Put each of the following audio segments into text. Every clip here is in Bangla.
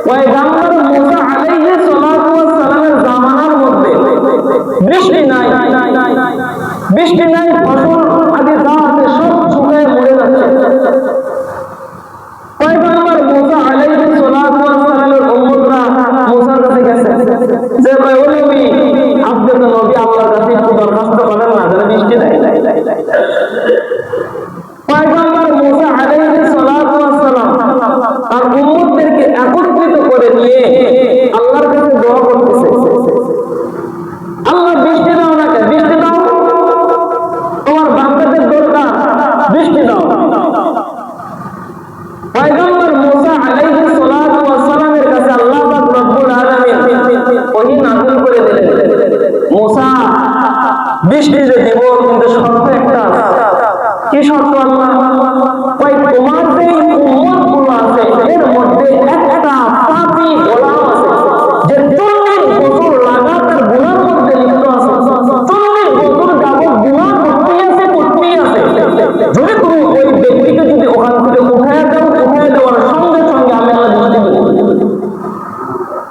পয়গম্বর মুসা আলাইহিস সালাতু ওয়াস সালামের জামানার মধ্যে বৃষ্টি নাই, ফসল আদি যা আছে সব শুকিয়ে মরে যাচ্ছে। পয়গম্বর মুসা আলাইহিস সালাতু ওয়াস সালামের উম্মতরা মুসার কাছে গেছে যে ভাই ও নবী, আপনি তো নবী, আল্লাহর কাছে একটু দরখাস্ত করেন না যেন বৃষ্টি দেয়। পয়গম্বর মুসা আলাইহিস সালাতু ওয়াস সালাম তার উম্মতদেরকে একত্রিত করে নিয়ে আল্লাহর কাছে দোয়া করতেছে, আল্লাহ বৃষ্টি দাও না, বৃষ্টি দাও, তোমার বান্দাদের দরকার, বৃষ্টি দাও। পয়গম্বর মুসা আলাইহিস সালাতু ওয়াস সালামের কাছে আল্লাহ পাক রব্বুল আলামিন ওহী নাযিল করে দিলেন, মুসা বৃষ্টি যে দিব কিন্তু শর্ত একটা আছে। কি শর্ত? আল্লাহ ওই তোমার যে উম্মতগুলো আছে এর মধ্যে একটা পাপী গোলাম আছে যে 40 বছর লাগাতার গুনার মধ্যে লিপ্ত আছে, 40 বছর যাবত গুনাহ করতেই আছে। যদি তুমি ওই ব্যক্তিকে যদি ওখান থেকে উঠায় দেওয়ার সঙ্গে সঙ্গে আমি আল্লাহ দিব।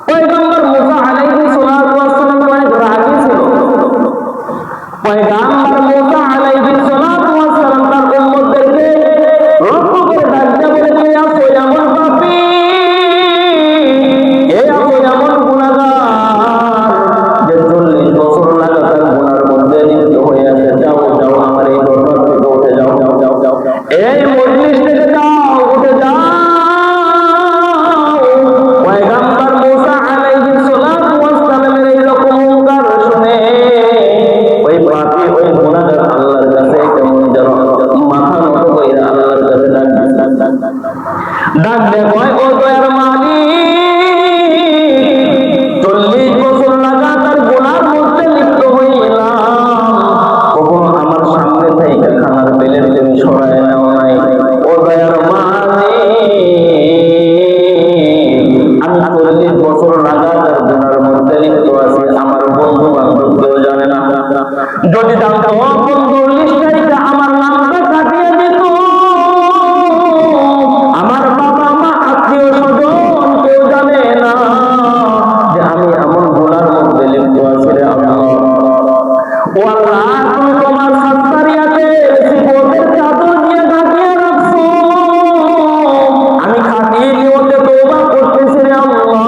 পয়গম্বর মুসা আলাইহিস সালাতু ওয়াস সালাম অনেক রাগী ছিল। পয়গম্বর মুসা আলাইহিস সালাতু ওয়াস সালাম তার উম্মতদেরকে লক্ষ্য করে ডাক দিয়ে বলে, কে আছো এমন পাপী, কে আছো এমন গুনাহগার যে 40 বছর লাগাতার গুনার মধ্যে লিপ্ত হয়ে আছে, যাও আমার এই দরবার থেকে উঠে যাও, এই মজলিস থেকে যাও, উঠে যাও। পয়গম্বর মুসা আলাইহিস সালাতু ওয়াস সালামের এই রকম হুঙ্কার শুনে ওই পাপী ওই গুনাহগার আল্লাহর কাছে কেমন যেন মাথা নত করে আল্লাহর কাছে ডাক দেয়, ও দয়ার মালিক, 40 বছর লাগাতার গুনার মধ্যে লিপ্ত হইলাম, কখনো আমার সামনে থেকে খানার প্লেট তুমি সরায় নাও নাই। ও দয়ার মালিক, আমি 40 বছর লাগাতার গুনার মধ্যে লিপ্ত আছি, আমার বন্ধু বান্ধব কেউ জানে না। যদি জানতো বন্ধুর লিস্টে আমার নামটা কাটিয়ে দিত, আমার বাবা মা আত্মীয় স্বজন কেউ জানে না যে আমি এমন গুনার মধ্যে লিপ্ত আছি। রে আল্লাহ, ও আল্লাহ, তুমি তোমার সাত্তারিয়াতে সিফতের চাদর দিয়ে ঢাকিয়ে রাখছো, আমি খাঁটি নিয়তে তওবা করতেছি। রে আল্লাহ,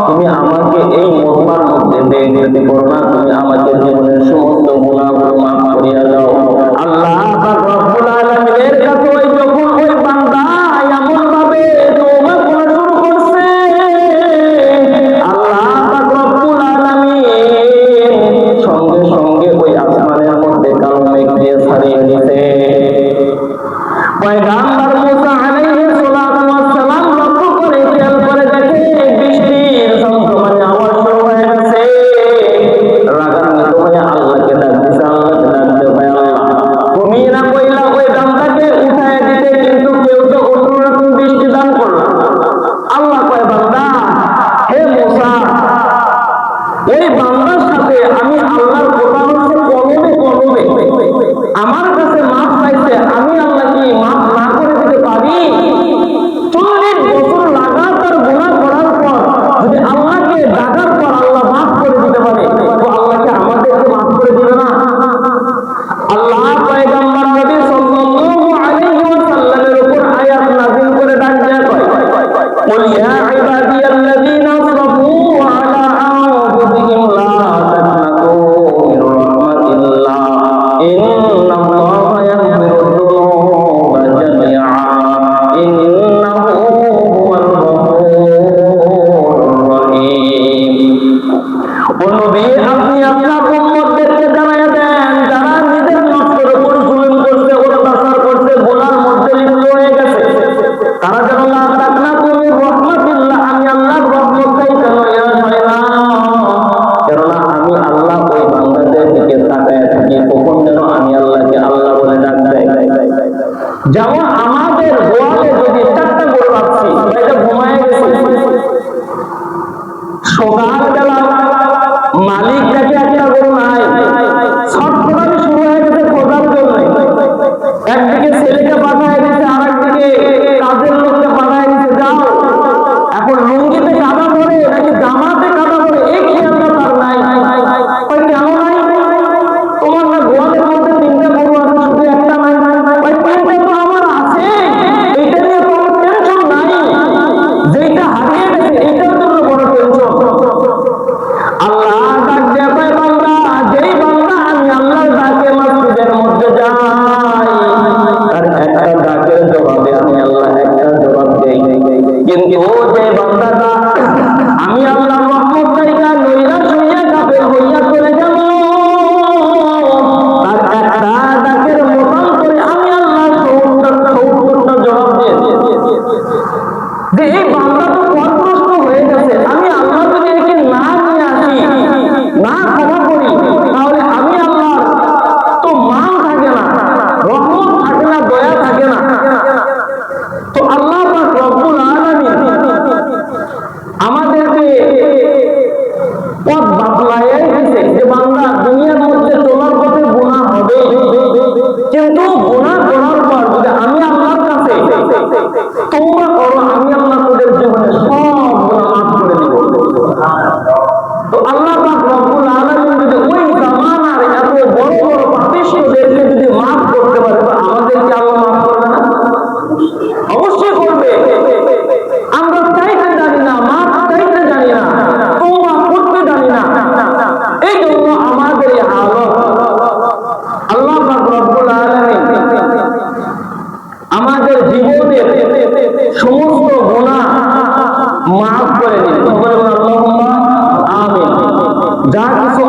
তুমি আমাকে এই মহিমার মধ্যে বেইজ্জতি করো না, তুমি আমাকে জীবনের সমস্ত গুনাহগুলো মাফ করিয়া দাও। আল্লাহ পাক রব্বুল আলামিনের কাছে ওই যখন ওই বান্দা এমন ভাবে তওবা করা শুরু করছে, আল্লাহ পাক রব্বুল আলামিন সঙ্গে সঙ্গে ওই আসমানের মধ্যে কালো মেঘ দিয়ে ছাড়িয়ে দিতে। পয়গম্বর মুসা আলাইহিস সালাতু ওয়াস সালাম লক্ষ্য করে খেয়াল করে দেখে বৃষ্টির ঝমঝমানি আওয়াজ শুরু হয়ে গেছে। রাগান্বিত হয়ে আল্লাহকে ডাক দিছে, ভাই আল্লাহ, তুমি না কইলা ওই বান্দাকে উঠায় দিতে, কিন্তু কেউ তো উঠলো না, তুমি বৃষ্টি দান করলা। আল্লাহ কয়, বান্দা, হে মুসা, ওই বান্দার সাথে আমি আল্লাহর কথা হচ্ছে কলমে আমার কাছে মাফ চাইছে, আমি আল্লাহ কি মাফ না করে দিতে পারি? 40 বছর লাগাতার গুনাহ করার পর যদি আল্লাহকে ডাকার পর আল্লাহ মাফ করে দিতে পারে, তো আল্লাহকে আমাদেরকে মাফ করে দিবে না? আল্লাহ পয়গম্বর নবী সাল্লাল্লাহু আলাইহি ওয়াসাল্লামের উপর আয়াত নাযিল করে ডাক দেয়া কয়, কুল ইয়া ইবাদিয়াল্লাযীনা আসরাফু আলা আনফুসিহিম লা তাকনাতু মির রাহমাতিল্লাহ ইন্নাল্লাহা ইয়াগফিরুদ যুনুবা জামিআ ইন্নাহু হুয়াল গফুরুর রহিম। ও নবী, আপনি আপনার উম্মতদেরকে জানায়া দেন, যারা নিজের নফসের উপর জুলুম করছে, অত্যাচার করছে, গুনার মধ্যে লিপ্ত হয়ে গেছে, তারা যেন লা তাকনাতু মির রাহমাতিল্লাহ, আমি যে বান্দাটা আমি আল্লাহ রহমত থেকে নৈরাশ হইয়া কাফের হইয়া চলে গেল, তার একটা ডাকের মতন করে আমি আল্লাহ ৭০টা জবাব দিয়েছি যে এই বান্দা তো পথভ্রষ্ট হয়ে গেছে, আমি আল্লাহ যদি একে না নিয়ে আসি, না ক্ষমা করি, তাহলে আমি আল্লাহ তো মান থাকে না, রহমত থাকে না, দয়া থাকে না। তো আল্লাহ পাক রব্বুল আলামিন আমাদেরকে পথ বাতলাইয়া দিয়েছে যে বান্দা দুনিয়ার মধ্যে চলার পথে গুনাহ হবে, কিন্তু গুনাহ করার পর যদি আমি আল্লাহর কাছে তওবা করো, আমি আল্লাহ তোদের জীবনে সব গুনাহ মাফ করে দিব। তো আল্লাহ পাক রব্বুল আলামিন যদি ওই জামানার এত বড় বড় পাপিষ্ঠদেরকে যদি মাফ করতে পারে, তো আমাদেরকে আল্লাহ মাফ করবে না? অবশ্যই করবে। আমরা চাইতে জানি না, মাফ চাইতে জানি না, তওবা করতে জানি না, এই জন্য আমাদের এই হালত। আল্লাহ পাক রব্বুল আলামিন আমাদের জীবনের সমস্ত গুনাহ মাফ করে দিন। আল্লাহুম্মা আমিন। যা কিছু